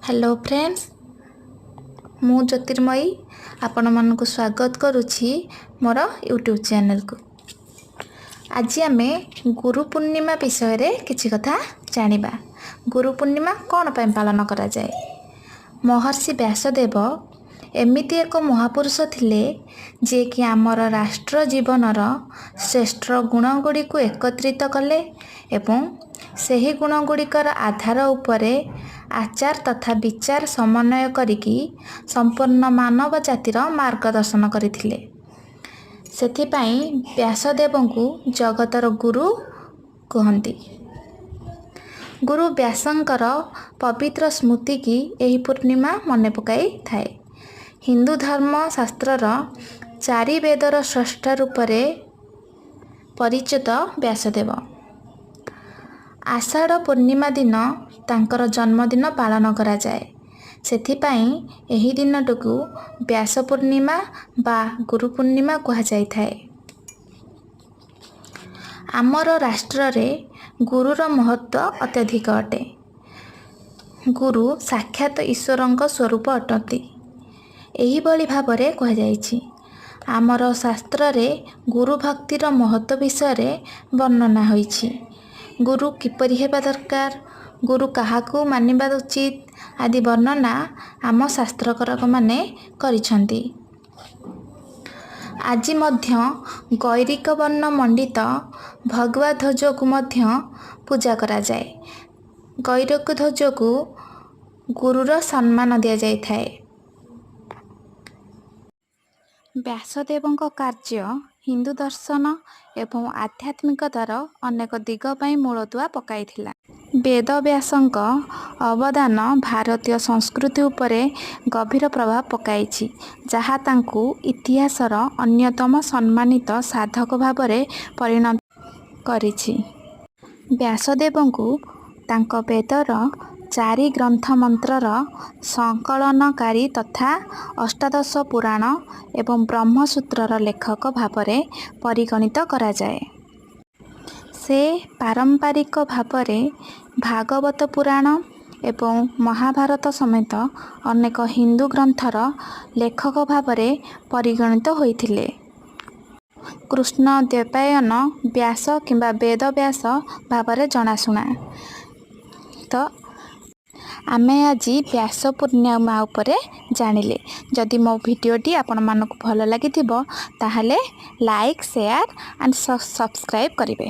Hello friends, मु ज्योतिर्मयी आपण मानक स्वागत करुछि मोर यूट्यूब चैनल को। आज आमे गुरु पूर्णिमा विषय रे किछि कथा जानिबा। गुरु पूर्णिमा कोन पय पालन करा जाय। महर्षि व्यासदेव एमिति एक महापुरुष थिले जे कि आमर राष्ट्र जीवनर श्रेष्ठ गुण गुड़ी को एकत्रित कले एवं ସେହି गुण गुड़िकर आधार उपरे आचार तथा विचार समन्वय करिकी संपूर्ण मानव जातिर मार्गदर्शन करथिले। सेथिपाई व्यासदेवଙ୍କୁ जगतर गुरु कहंती। गुरु व्यासंकर पवित्र स्मृति की एही पूर्णिमा मने पकाई थाए। हिंदू धर्म शास्त्रर चारि वेदर स्रष्टा रूपरे परिचित व्यासदेव। आषाढ़ पूर्णिमा दिन तांकर जन्मदिन पालन करा जाए। सेथिपाई एही दिनटुकु व्यास पूर्णिमा बा गुरु पूर्णिमा कहा जाय थाए। आमर राष्ट्र रे गुरुर महत्व अत्यधिक अटे। गुरु साक्षात ईश्वरंक स्वरूप अटंती। एही बळी भाबरे कहा जायछि। आमर शास्त्र रे गुरु भक्तिर महत्व विषय रे वर्णना होइछि। गुरु किपरि हेबा दरकार, गुरु काहाकू मानिबा उचित आदि वर्णना आम शास्त्रकारक माने करिसंती। आज मध्य गैरिक वर्ण मंडित भगवा ध्वज को मध्य पूजा करा जाए। गैरिक ध्वज को गुरुर सम्मान दिया जाय थाए। व्यासदेवଙ୍କ कार्य हिंदू दर्शन एवं आध्यात्मिकतार अनेक दिग पई मूलदुआ पकाइथिला। वेद व्यासଙ୍କ अवदान भारतीय संस्कृति उपरे गभीर प्रभाव पकाइछि, जहा तांकु इतिहासर अन्यतम सम्मानित साधक भाबरे परिणत करिछि। व्यासदेवଙ୍କୁ तांक वेदर चारि ग्रंथ मंत्रर संकलनकारी तथा अष्टादश पुराण एवं ब्रह्मसूत्रर लेखक भावरे परिगणित करा जाए। से पारंपरिक भावरे भागवत पुराण एवं महाभारत समेत अनेक हिंदू ग्रंथर लेखक भावरे परिगणित होइथिले। कृष्ण द्वैपायन व्यास किंबा वेद व्यास भावरे जनाशुना। तो आमे आज व्यास पूर्णिमा उपरे जानिले। जदि मो भिडियोटी आपण मानक भल लागिथिबो ताहले लाइक शेयर एंड सब्सक्राइब करिवे।